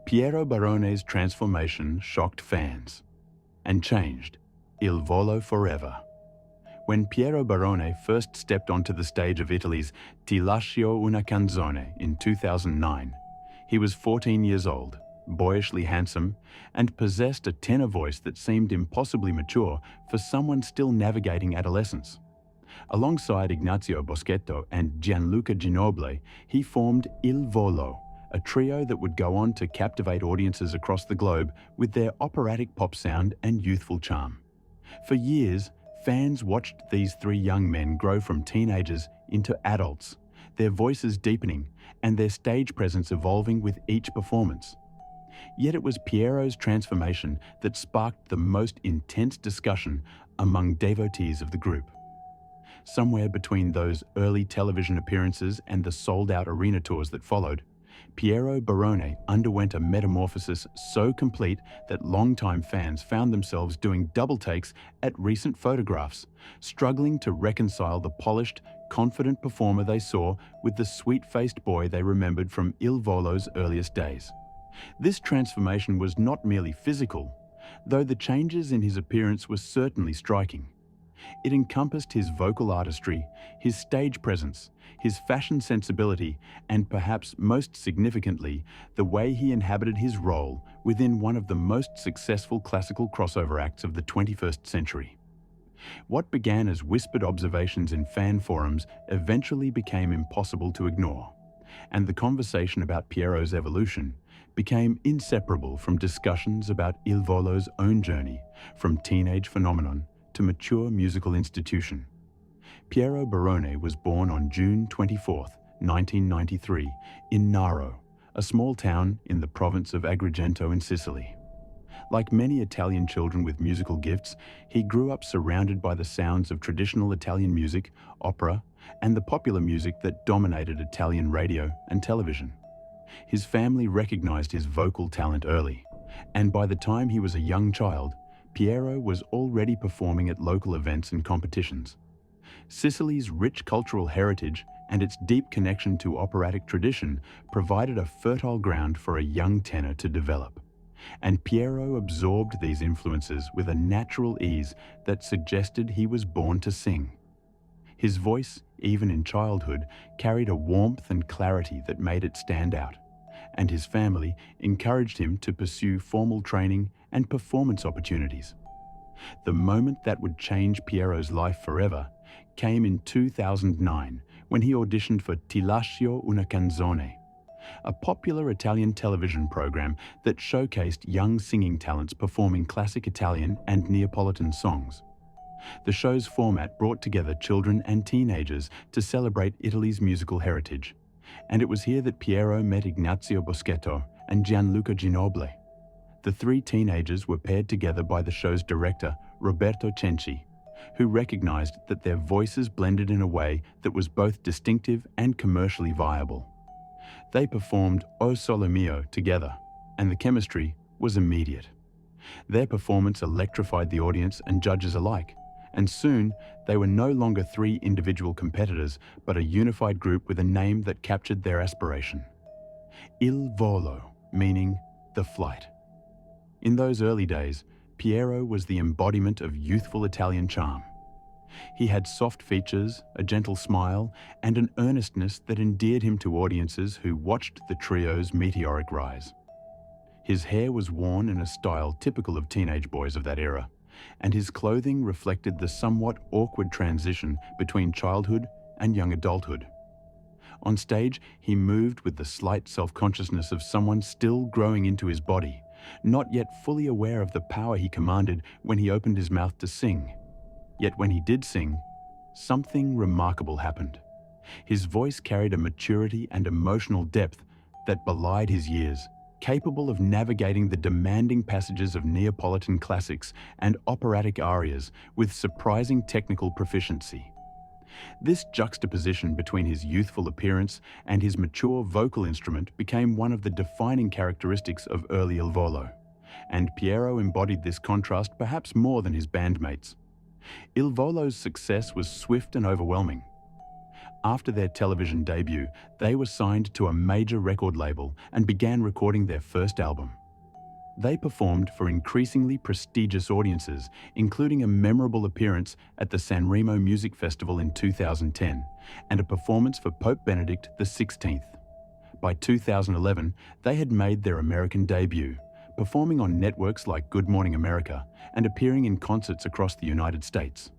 Piero Barone's transformation shocked fans and changed Il Volo forever. When Piero Barone first stepped onto the stage of Italy's Ti lascio una canzone in 2009, he was 14 years old, boyishly handsome, and possessed a tenor voice that seemed impossibly mature for someone still navigating adolescence. Alongside Ignazio Boschetto and Gianluca Ginobili, he formed Il Volo, a trio that would go on to captivate audiences across the globe with their operatic pop sound and youthful charm. For years, fans watched these three young men grow from teenagers into adults, their voices deepening and their stage presence evolving with each performance. Yet it was Piero's transformation that sparked the most intense discussion among devotees of the group. Somewhere between those early television appearances and the sold-out arena tours that followed, Piero Barone underwent a metamorphosis so complete that longtime fans found themselves doing double takes at recent photographs, struggling to reconcile the polished, confident performer they saw with the sweet-faced boy they remembered from Il Volo's earliest days. This transformation was not merely physical, though the changes in his appearance were certainly striking. It encompassed his vocal artistry, his stage presence, his fashion sensibility, and perhaps most significantly, the way he inhabited his role within one of the most successful classical crossover acts of the 21st century. What began as whispered observations in fan forums eventually became impossible to ignore, and the conversation about Piero's evolution became inseparable from discussions about Il Volo's own journey from teenage phenomenon to mature musical institution. Piero Barone was born on June 24, 1993, in Naro, a small town in the province of Agrigento in Sicily. Like many Italian children with musical gifts, he grew up surrounded by the sounds of traditional Italian music, opera, and the popular music that dominated Italian radio and television. His family recognized his vocal talent early, and by the time he was a young child, Piero was already performing at local events and competitions. Sicily's rich cultural heritage and its deep connection to operatic tradition provided a fertile ground for a young tenor to develop. And Piero absorbed these influences with a natural ease that suggested he was born to sing. His voice, even in childhood, carried a warmth and clarity that made it stand out, and his family encouraged him to pursue formal training and performance opportunities. The moment that would change Piero's life forever came in 2009 when he auditioned for Ti lascio una canzone, a popular Italian television program that showcased young singing talents performing classic Italian and Neapolitan songs. The show's format brought together children and teenagers to celebrate Italy's musical heritage, and it was here that Piero met Ignazio Boschetto and Gianluca Ginobili. The three teenagers were paired together by the show's director, Roberto Cenci, who recognized that their voices blended in a way that was both distinctive and commercially viable. They performed O Sole Mio together, and the chemistry was immediate. Their performance electrified the audience and judges alike, and soon they were no longer three individual competitors, but a unified group with a name that captured their aspiration. Il Volo, meaning the flight. In those early days, Piero was the embodiment of youthful Italian charm. He had soft features, a gentle smile, and an earnestness that endeared him to audiences who watched the trio's meteoric rise. His hair was worn in a style typical of teenage boys of that era, and his clothing reflected the somewhat awkward transition between childhood and young adulthood. On stage, he moved with the slight self-consciousness of someone still growing into his body, not yet fully aware of the power he commanded when he opened his mouth to sing. Yet when he did sing, something remarkable happened. His voice carried a maturity and emotional depth that belied his years, capable of navigating the demanding passages of Neapolitan classics and operatic arias with surprising technical proficiency. This juxtaposition between his youthful appearance and his mature vocal instrument became one of the defining characteristics of early Il Volo, and Piero embodied this contrast perhaps more than his bandmates. Il Volo's success was swift and overwhelming. After their television debut, they were signed to a major record label and began recording their first album. They performed for increasingly prestigious audiences, including a memorable appearance at the Sanremo Music Festival in 2010 and a performance for Pope Benedict XVI. By 2011, they had made their American debut, performing on networks like Good Morning America and appearing in concerts across the United States.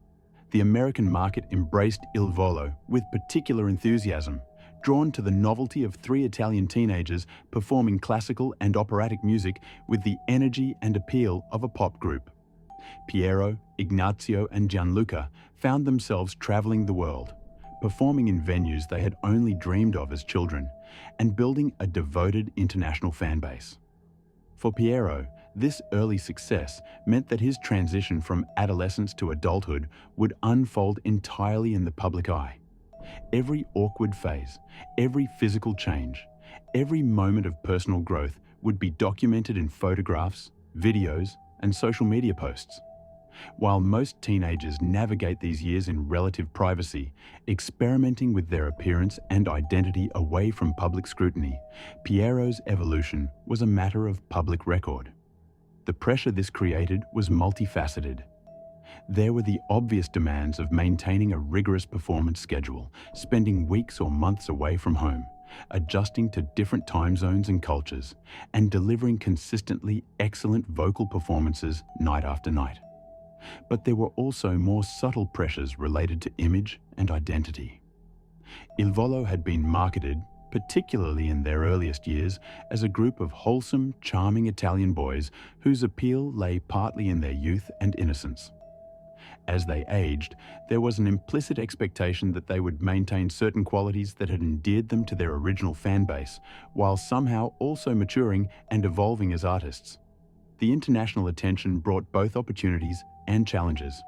The American market embraced Il Volo with particular enthusiasm, drawn to the novelty of three Italian teenagers performing classical and operatic music with the energy and appeal of a pop group. Piero, Ignazio, and Gianluca found themselves traveling the world, performing in venues they had only dreamed of as children, and building a devoted international fan base. For Piero, this early success meant that his transition from adolescence to adulthood would unfold entirely in the public eye. Every awkward phase, every physical change, every moment of personal growth would be documented in photographs, videos, and social media posts. While most teenagers navigate these years in relative privacy, experimenting with their appearance and identity away from public scrutiny, Piero's evolution was a matter of public record. The pressure this created was multifaceted. There were the obvious demands of maintaining a rigorous performance schedule, spending weeks or months away from home, adjusting to different time zones and cultures, and delivering consistently excellent vocal performances night after night. But there were also more subtle pressures related to image and identity. Il Volo had been marketed, particularly in their earliest years, as a group of wholesome, charming Italian boys whose appeal lay partly in their youth and innocence. As they aged, there was an implicit expectation that they would maintain certain qualities that had endeared them to their original fan base, while somehow also maturing and evolving as artists. The international attention brought both opportunities and challenges.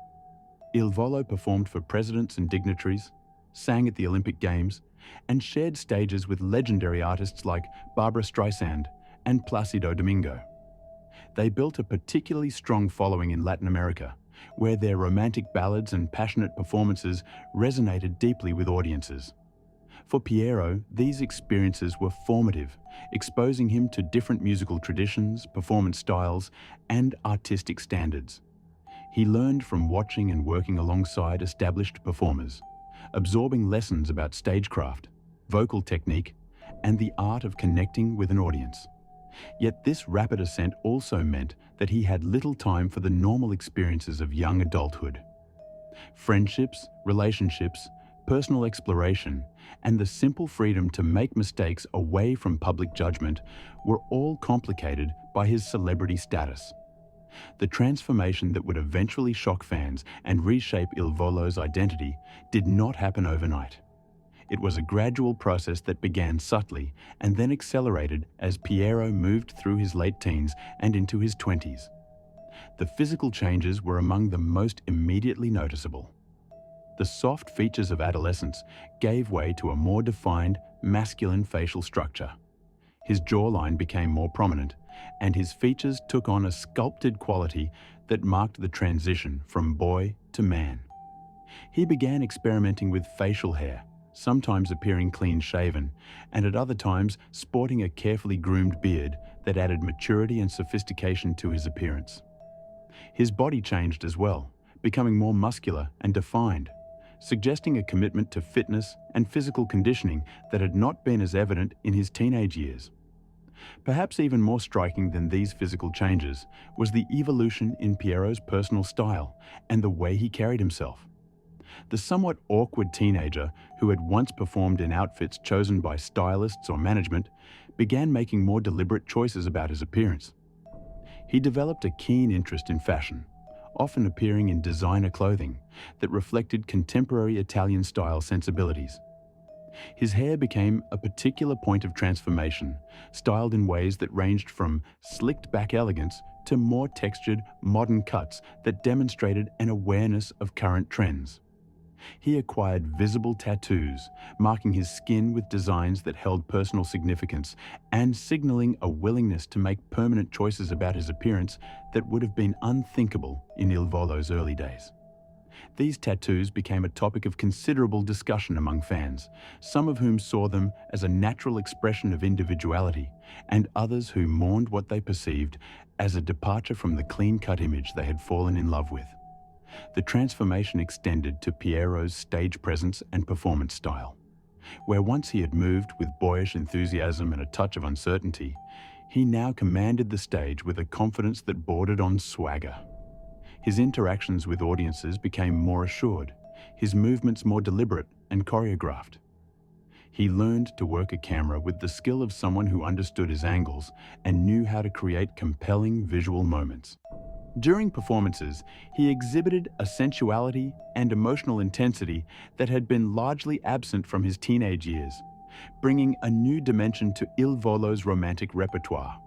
Il Volo performed for presidents and dignitaries, sang at the Olympic Games, and shared stages with legendary artists like Barbra Streisand and Placido Domingo. They built a particularly strong following in Latin America, where their romantic ballads and passionate performances resonated deeply with audiences. For Piero, these experiences were formative, exposing him to different musical traditions, performance styles, and artistic standards. He learned from watching and working alongside established performers, absorbing lessons about stagecraft, vocal technique, and the art of connecting with an audience. Yet this rapid ascent also meant that he had little time for the normal experiences of young adulthood. Friendships, relationships, personal exploration, and the simple freedom to make mistakes away from public judgment were all complicated by his celebrity status. The transformation that would eventually shock fans and reshape Il Volo's identity did not happen overnight. It was a gradual process that began subtly and then accelerated as Piero moved through his late teens and into his 20s. The physical changes were among the most immediately noticeable. The soft features of adolescence gave way to a more defined, masculine facial structure. His jawline became more prominent, and his features took on a sculpted quality that marked the transition from boy to man. He began experimenting with facial hair, sometimes appearing clean-shaven, and at other times sporting a carefully groomed beard that added maturity and sophistication to his appearance. His body changed as well, becoming more muscular and defined, suggesting a commitment to fitness and physical conditioning that had not been as evident in his teenage years. Perhaps even more striking than these physical changes was the evolution in Piero's personal style and the way he carried himself. The somewhat awkward teenager who had once performed in outfits chosen by stylists or management began making more deliberate choices about his appearance. He developed a keen interest in fashion, often appearing in designer clothing that reflected contemporary Italian-style sensibilities. His hair became a particular point of transformation, styled in ways that ranged from slicked-back elegance to more textured, modern cuts that demonstrated an awareness of current trends. He acquired visible tattoos, marking his skin with designs that held personal significance and signaling a willingness to make permanent choices about his appearance that would have been unthinkable in Il Volo's early days. These tattoos became a topic of considerable discussion among fans, some of whom saw them as a natural expression of individuality, and others who mourned what they perceived as a departure from the clean-cut image they had fallen in love with. The transformation extended to Piero's stage presence and performance style. Where once he had moved with boyish enthusiasm and a touch of uncertainty, he now commanded the stage with a confidence that bordered on swagger. His interactions with audiences became more assured, his movements more deliberate and choreographed. He learned to work a camera with the skill of someone who understood his angles and knew how to create compelling visual moments. During performances, he exhibited a sensuality and emotional intensity that had been largely absent from his teenage years, bringing a new dimension to Il Volo's romantic repertoire.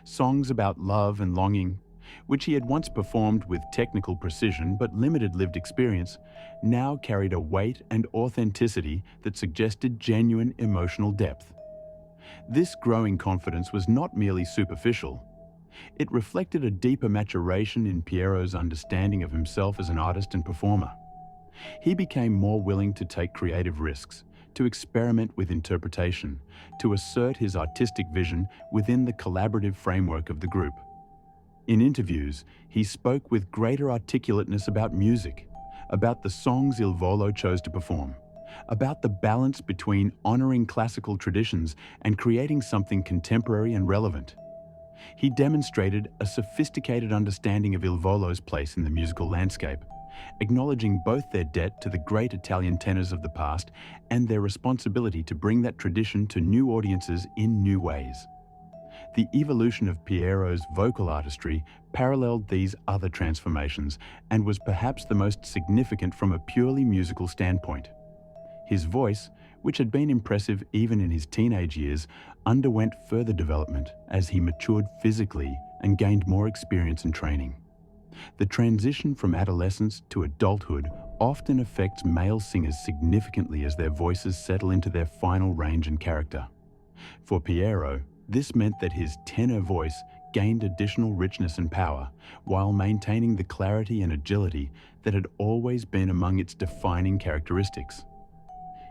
Songs about love and longing, which he had once performed with technical precision but limited lived experience, now carried a weight and authenticity that suggested genuine emotional depth. This growing confidence was not merely superficial. It reflected a deeper maturation in Piero's understanding of himself as an artist and performer. He became more willing to take creative risks, to experiment with interpretation, to assert his artistic vision within the collaborative framework of the group. In interviews, he spoke with greater articulateness about music, about the songs Il Volo chose to perform, about the balance between honoring classical traditions and creating something contemporary and relevant. He demonstrated a sophisticated understanding of Il Volo's place in the musical landscape, acknowledging both their debt to the great Italian tenors of the past and their responsibility to bring that tradition to new audiences in new ways. The evolution of Piero's vocal artistry paralleled these other transformations and was perhaps the most significant from a purely musical standpoint. His voice, which had been impressive even in his teenage years, underwent further development as he matured physically and gained more experience and training. The transition from adolescence to adulthood often affects male singers significantly as their voices settle into their final range and character. For Piero, this meant that his tenor voice gained additional richness and power while maintaining the clarity and agility that had always been among its defining characteristics.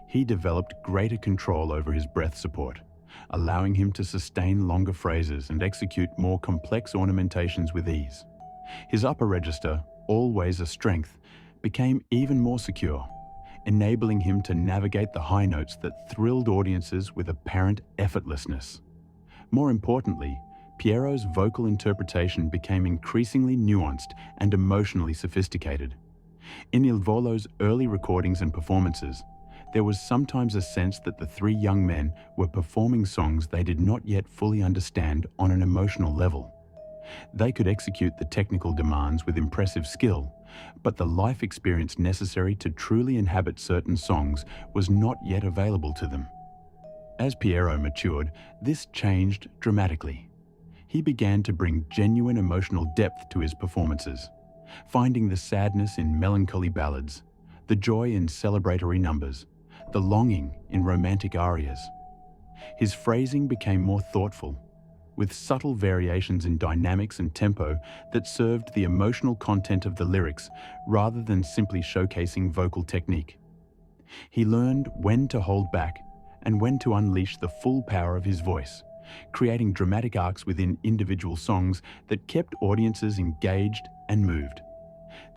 He developed greater control over his breath support, allowing him to sustain longer phrases and execute more complex ornamentations with ease. His upper register, always a strength, became even more secure, enabling him to navigate the high notes that thrilled audiences with apparent effortlessness. More importantly, Piero's vocal interpretation became increasingly nuanced and emotionally sophisticated. In Il Volo's early recordings and performances, there was sometimes a sense that the three young men were performing songs they did not yet fully understand on an emotional level. They could execute the technical demands with impressive skill, but the life experience necessary to truly inhabit certain songs was not yet available to them. As Piero matured, this changed dramatically. He began to bring genuine emotional depth to his performances, finding the sadness in melancholy ballads, the joy in celebratory numbers, the longing in romantic arias. His phrasing became more thoughtful, with subtle variations in dynamics and tempo that served the emotional content of the lyrics rather than simply showcasing vocal technique. He learned when to hold back and when to unleash the full power of his voice, creating dramatic arcs within individual songs that kept audiences engaged and moved.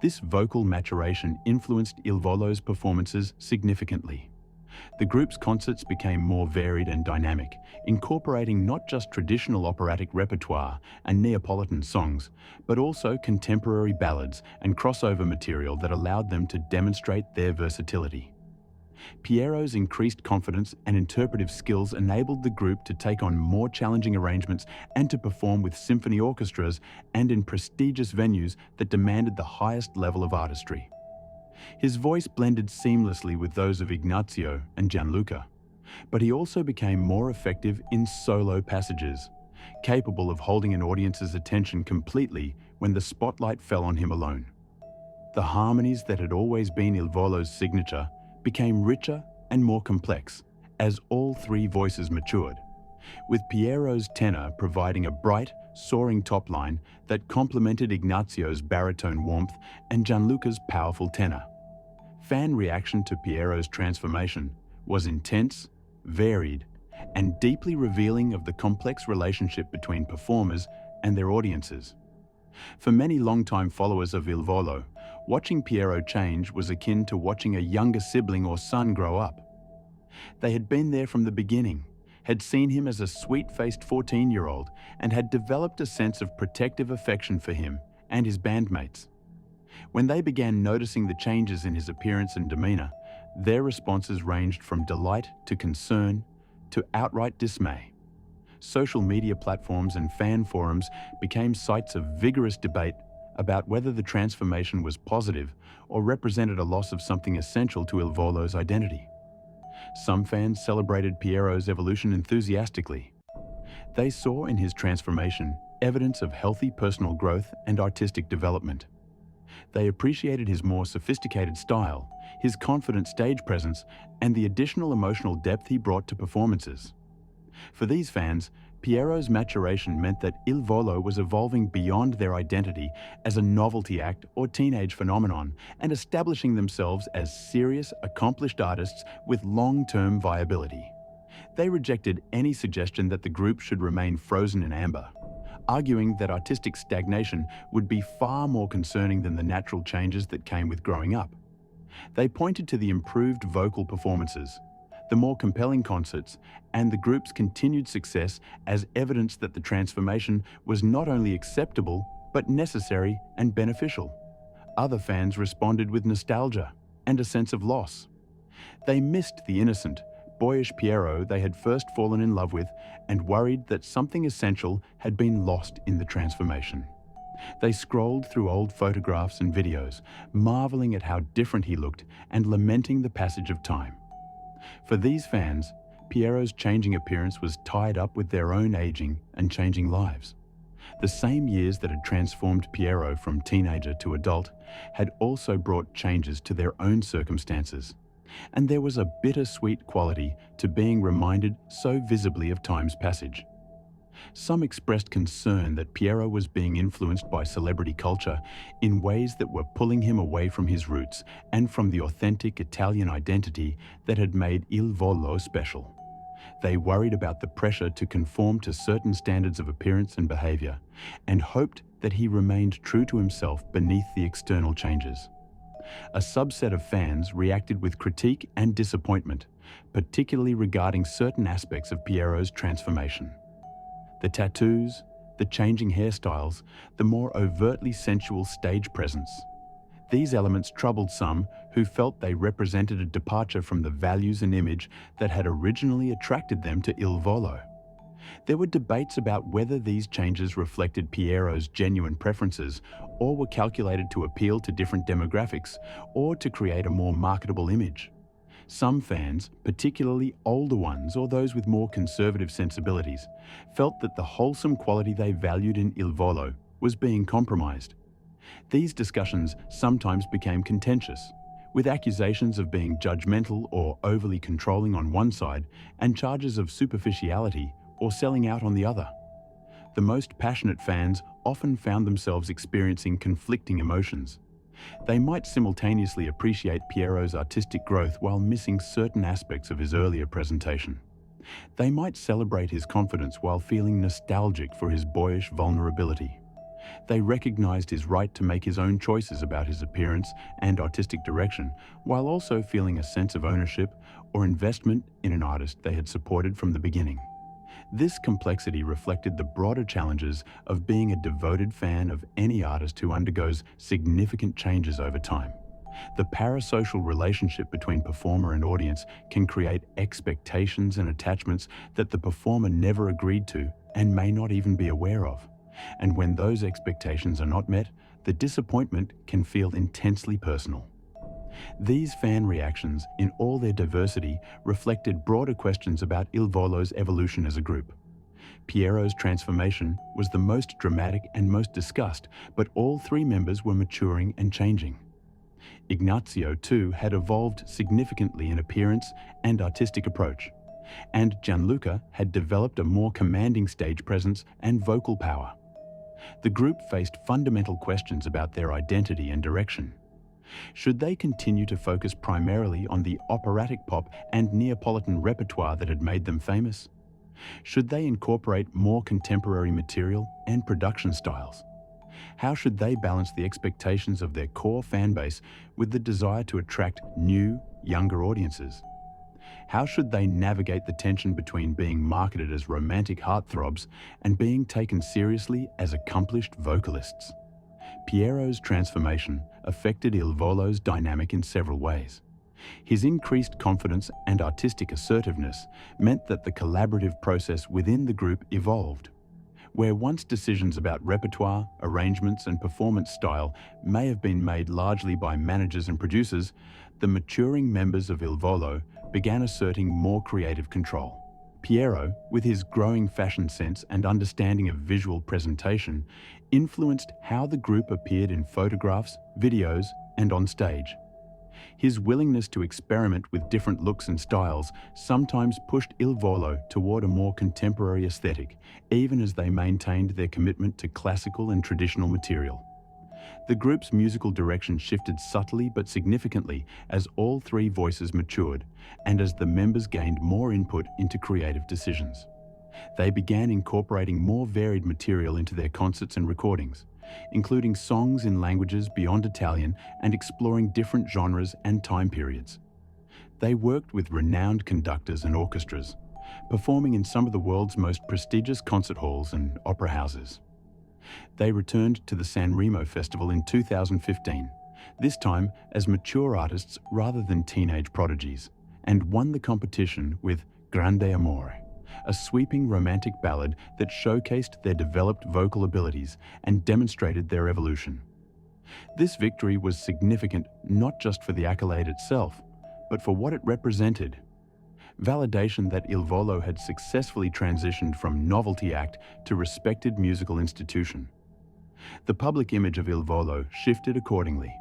This vocal maturation influenced Il Volo's performances significantly. The group's concerts became more varied and dynamic, incorporating not just traditional operatic repertoire and Neapolitan songs, but also contemporary ballads and crossover material that allowed them to demonstrate their versatility. Piero's increased confidence and interpretive skills enabled the group to take on more challenging arrangements and to perform with symphony orchestras and in prestigious venues that demanded the highest level of artistry. His voice blended seamlessly with those of Ignazio and Gianluca, but he also became more effective in solo passages, capable of holding an audience's attention completely when the spotlight fell on him alone. The harmonies that had always been Il Volo's signature became richer and more complex as all three voices matured, with Piero's tenor providing a bright, soaring top line that complemented Ignazio's baritone warmth and Gianluca's powerful tenor. Fan reaction to Piero's transformation was intense, varied, and deeply revealing of the complex relationship between performers and their audiences. For many longtime followers of Il Volo, watching Piero change was akin to watching a younger sibling or son grow up. They had been there from the beginning, had seen him as a sweet-faced 14-year-old, and had developed a sense of protective affection for him and his bandmates. When they began noticing the changes in his appearance and demeanor, their responses ranged from delight to concern to outright dismay. Social media platforms and fan forums became sites of vigorous debate about whether the transformation was positive or represented a loss of something essential to Il Volo's identity. Some fans celebrated Piero's evolution enthusiastically. They saw in his transformation evidence of healthy personal growth and artistic development. They appreciated his more sophisticated style, his confident stage presence, and the additional emotional depth he brought to performances. For these fans, Piero's maturation meant that Il Volo was evolving beyond their identity as a novelty act or teenage phenomenon and establishing themselves as serious, accomplished artists with long-term viability. They rejected any suggestion that the group should remain frozen in amber, arguing that artistic stagnation would be far more concerning than the natural changes that came with growing up. They pointed to the improved vocal performances, the more compelling concerts, and the group's continued success as evidence that the transformation was not only acceptable, but necessary and beneficial. Other fans responded with nostalgia and a sense of loss. They missed the innocent, boyish Piero they had first fallen in love with and worried that something essential had been lost in the transformation. They scrolled through old photographs and videos, marveling at how different he looked and lamenting the passage of time. For these fans, Piero's changing appearance was tied up with their own aging and changing lives. The same years that had transformed Piero from teenager to adult had also brought changes to their own circumstances, and there was a bittersweet quality to being reminded so visibly of time's passage. Some expressed concern that Piero was being influenced by celebrity culture in ways that were pulling him away from his roots and from the authentic Italian identity that had made Il Volo special. They worried about the pressure to conform to certain standards of appearance and behavior, and hoped that he remained true to himself beneath the external changes. A subset of fans reacted with critique and disappointment, particularly regarding certain aspects of Piero's transformation. The tattoos, the changing hairstyles, the more overtly sensual stage presence. These elements troubled some who felt they represented a departure from the values and image that had originally attracted them to Il Volo. There were debates about whether these changes reflected Piero's genuine preferences or were calculated to appeal to different demographics or to create a more marketable image. Some fans, particularly older ones or those with more conservative sensibilities, felt that the wholesome quality they valued in Il Volo was being compromised. These discussions sometimes became contentious, with accusations of being judgmental or overly controlling on one side and charges of superficiality or selling out on the other. The most passionate fans often found themselves experiencing conflicting emotions. They might simultaneously appreciate Piero's artistic growth while missing certain aspects of his earlier presentation. They might celebrate his confidence while feeling nostalgic for his boyish vulnerability. They recognized his right to make his own choices about his appearance and artistic direction, while also feeling a sense of ownership or investment in an artist they had supported from the beginning. This complexity reflected the broader challenges of being a devoted fan of any artist who undergoes significant changes over time. The parasocial relationship between performer and audience can create expectations and attachments that the performer never agreed to and may not even be aware of. And when those expectations are not met, the disappointment can feel intensely personal. These fan reactions, in all their diversity, reflected broader questions about Il Volo's evolution as a group. Piero's transformation was the most dramatic and most discussed, but all three members were maturing and changing. Ignazio, too, had evolved significantly in appearance and artistic approach. and Gianluca had developed a more commanding stage presence and vocal power. The group faced fundamental questions about their identity and direction. Should they continue to focus primarily on the operatic pop and Neapolitan repertoire that had made them famous? Should they incorporate more contemporary material and production styles? How should they balance the expectations of their core fan base with the desire to attract new, younger audiences? How should they navigate the tension between being marketed as romantic heartthrobs and being taken seriously as accomplished vocalists? Piero's transformation affected Il Volo's dynamic in several ways. His increased confidence and artistic assertiveness meant that the collaborative process within the group evolved. Where once decisions about repertoire, arrangements, and performance style may have been made largely by managers and producers, the maturing members of Il Volo began asserting more creative control. Piero, with his growing fashion sense and understanding of visual presentation, influenced how the group appeared in photographs, videos, and on stage. His willingness to experiment with different looks and styles sometimes pushed Il Volo toward a more contemporary aesthetic, even as they maintained their commitment to classical and traditional material. The group's musical direction shifted subtly but significantly as all three voices matured and as the members gained more input into creative decisions. They began incorporating more varied material into their concerts and recordings, including songs in languages beyond Italian and exploring different genres and time periods. They worked with renowned conductors and orchestras, performing in some of the world's most prestigious concert halls and opera houses. They returned to the San Remo Festival in 2015, this time as mature artists rather than teenage prodigies, and won the competition with Grande Amore, a sweeping romantic ballad that showcased their developed vocal abilities and demonstrated their evolution. This victory was significant not just for the accolade itself, but for what it represented. Validation that Il Volo had successfully transitioned from novelty act to respected musical institution. The public image of Il Volo shifted accordingly.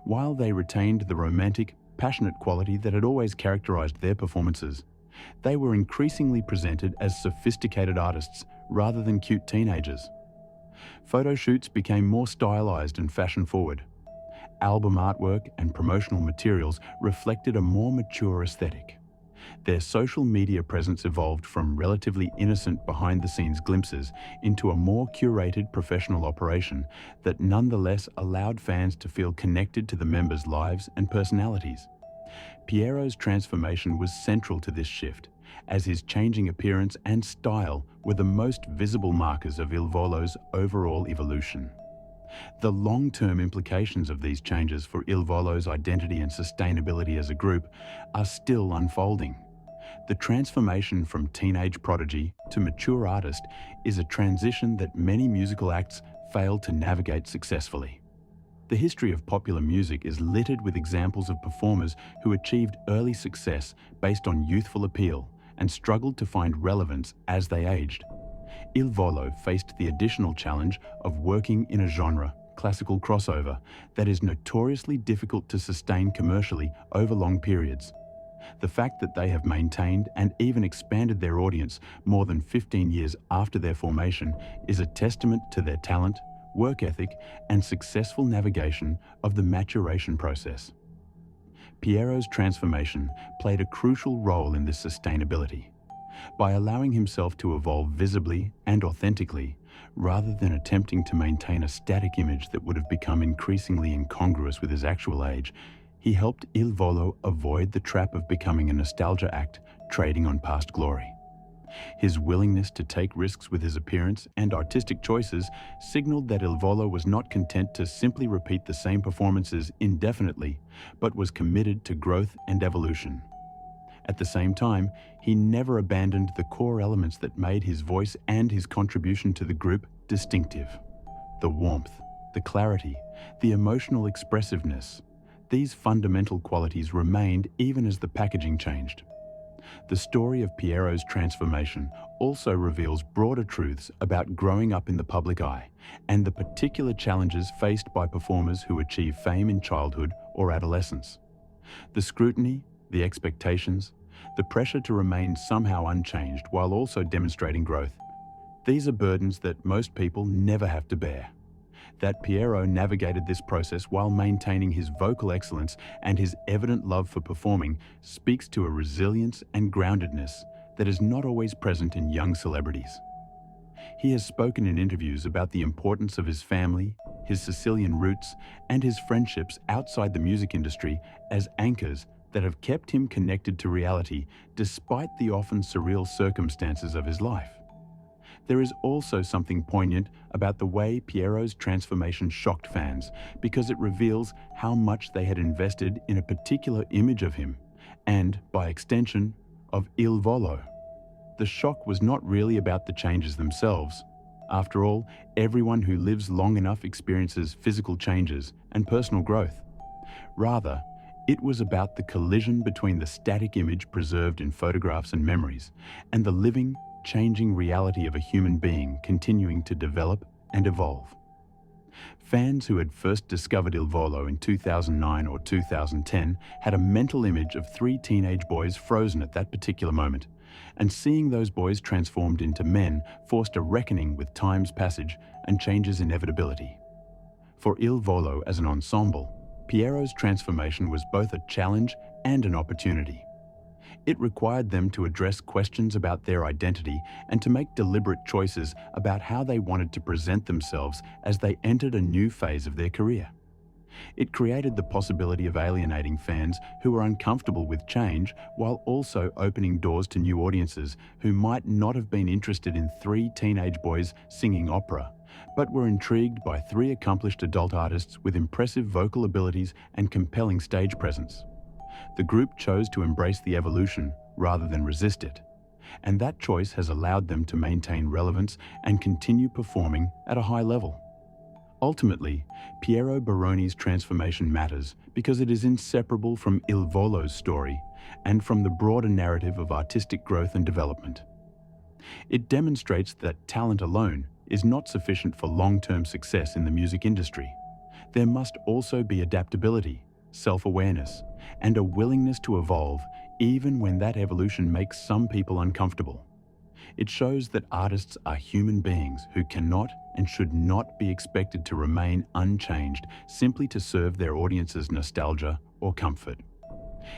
While they retained the romantic, passionate quality that had always characterized their performances, they were increasingly presented as sophisticated artists rather than cute teenagers. Photo shoots became more stylized and fashion-forward. Album artwork and promotional materials reflected a more mature aesthetic. Their social media presence evolved from relatively innocent behind-the-scenes glimpses into a more curated professional operation that nonetheless allowed fans to feel connected to the members' lives and personalities. Piero's transformation was central to this shift, as his changing appearance and style were the most visible markers of Il Volo's overall evolution. The long-term implications of these changes for Il Volo's identity and sustainability as a group are still unfolding. The transformation from teenage prodigy to mature artist is a transition that many musical acts fail to navigate successfully. The history of popular music is littered with examples of performers who achieved early success based on youthful appeal and struggled to find relevance as they aged. Il Volo faced the additional challenge of working in a genre, classical crossover, that is notoriously difficult to sustain commercially over long periods. The fact that they have maintained and even expanded their audience more than 15 years after their formation is a testament to their talent, work ethic, and successful navigation of the maturation process. Piero's transformation played a crucial role in this sustainability. By allowing himself to evolve visibly and authentically, rather than attempting to maintain a static image that would have become increasingly incongruous with his actual age, he helped Il Volo avoid the trap of becoming a nostalgia act trading on past glory. His willingness to take risks with his appearance and artistic choices signaled that Il Volo was not content to simply repeat the same performances indefinitely, but was committed to growth and evolution. At the same time, he never abandoned the core elements that made his voice and his contribution to the group distinctive. The warmth, the clarity, the emotional expressiveness. These fundamental qualities remained even as the packaging changed. The story of Piero's transformation also reveals broader truths about growing up in the public eye and the particular challenges faced by performers who achieve fame in childhood or adolescence. The scrutiny, the expectations, the pressure to remain somehow unchanged while also demonstrating growth. These are burdens that most people never have to bear. That Piero navigated this process while maintaining his vocal excellence and his evident love for performing speaks to a resilience and groundedness that is not always present in young celebrities. He has spoken in interviews about the importance of his family, his Sicilian roots, and his friendships outside the music industry as anchors that have kept him connected to reality despite the often surreal circumstances of his life. There is also something poignant about the way Piero's transformation shocked fans because it reveals how much they had invested in a particular image of him and, by extension, of Il Volo. The shock was not really about the changes themselves. After all, everyone who lives long enough experiences physical changes and personal growth. Rather, it was about the collision between the static image preserved in photographs and memories and the living, changing reality of a human being continuing to develop and evolve. Fans who had first discovered Il Volo in 2009 or 2010 had a mental image of 3 teenage boys frozen at that particular moment, and seeing those boys transformed into men forced a reckoning with time's passage and change's inevitability. For Il Volo as an ensemble, Piero's transformation was both a challenge and an opportunity. It required them to address questions about their identity and to make deliberate choices about how they wanted to present themselves as they entered a new phase of their career. It created the possibility of alienating fans who were uncomfortable with change while also opening doors to new audiences who might not have been interested in 3 teenage boys singing opera, but were intrigued by 3 accomplished adult artists with impressive vocal abilities and compelling stage presence. The group chose to embrace the evolution rather than resist it, and that choice has allowed them to maintain relevance and continue performing at a high level. Ultimately, Piero Barone's transformation matters because it is inseparable from Il Volo's story and from the broader narrative of artistic growth and development. It demonstrates that talent alone is not sufficient for long-term success in the music industry. There must also be adaptability, self-awareness, and a willingness to evolve even when that evolution makes some people uncomfortable. It shows that artists are human beings who cannot and should not be expected to remain unchanged simply to serve their audience's nostalgia or comfort.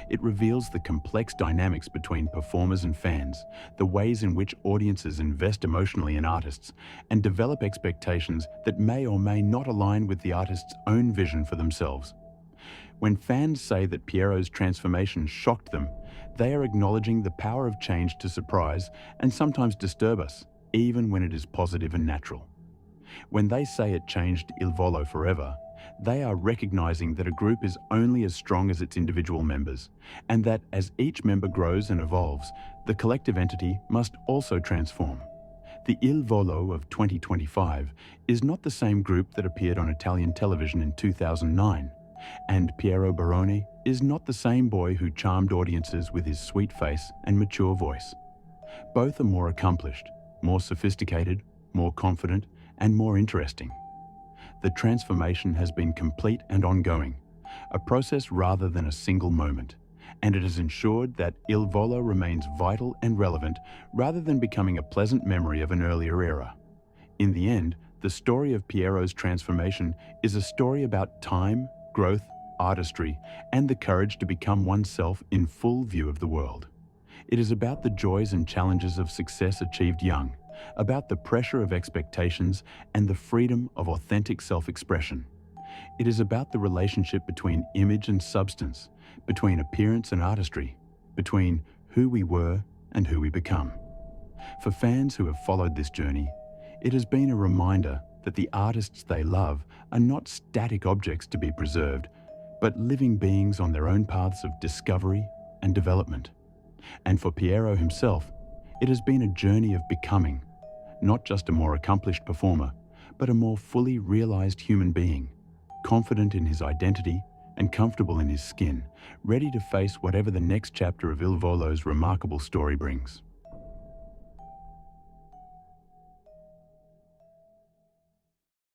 It reveals the complex dynamics between performers and fans, the ways in which audiences invest emotionally in artists, and develop expectations that may or may not align with the artist's own vision for themselves. When fans say that Piero's transformation shocked them, they are acknowledging the power of change to surprise and sometimes disturb us, even when it is positive and natural. When they say it changed Il Volo forever, they are recognizing that a group is only as strong as its individual members, and that as each member grows and evolves, the collective entity must also transform. The Il Volo of 2025 is not the same group that appeared on Italian television in 2009, and Piero Barone is not the same boy who charmed audiences with his sweet face and mature voice. Both are more accomplished, more sophisticated, more confident, and more interesting. The transformation has been complete and ongoing, a process rather than a single moment, and it has ensured that Il Volo remains vital and relevant rather than becoming a pleasant memory of an earlier era. In the end, the story of Piero's transformation is a story about time, growth, artistry, and the courage to become oneself in full view of the world. It is about the joys and challenges of success achieved young, about the pressure of expectations and the freedom of authentic self-expression. It is about the relationship between image and substance, between appearance and artistry, between who we were and who we become. For fans who have followed this journey, it has been a reminder that the artists they love are not static objects to be preserved, but living beings on their own paths of discovery and development. And for Piero himself, it has been a journey of becoming, not just a more accomplished performer, but a more fully realized human being, confident in his identity and comfortable in his skin, ready to face whatever the next chapter of Il Volo's remarkable story brings.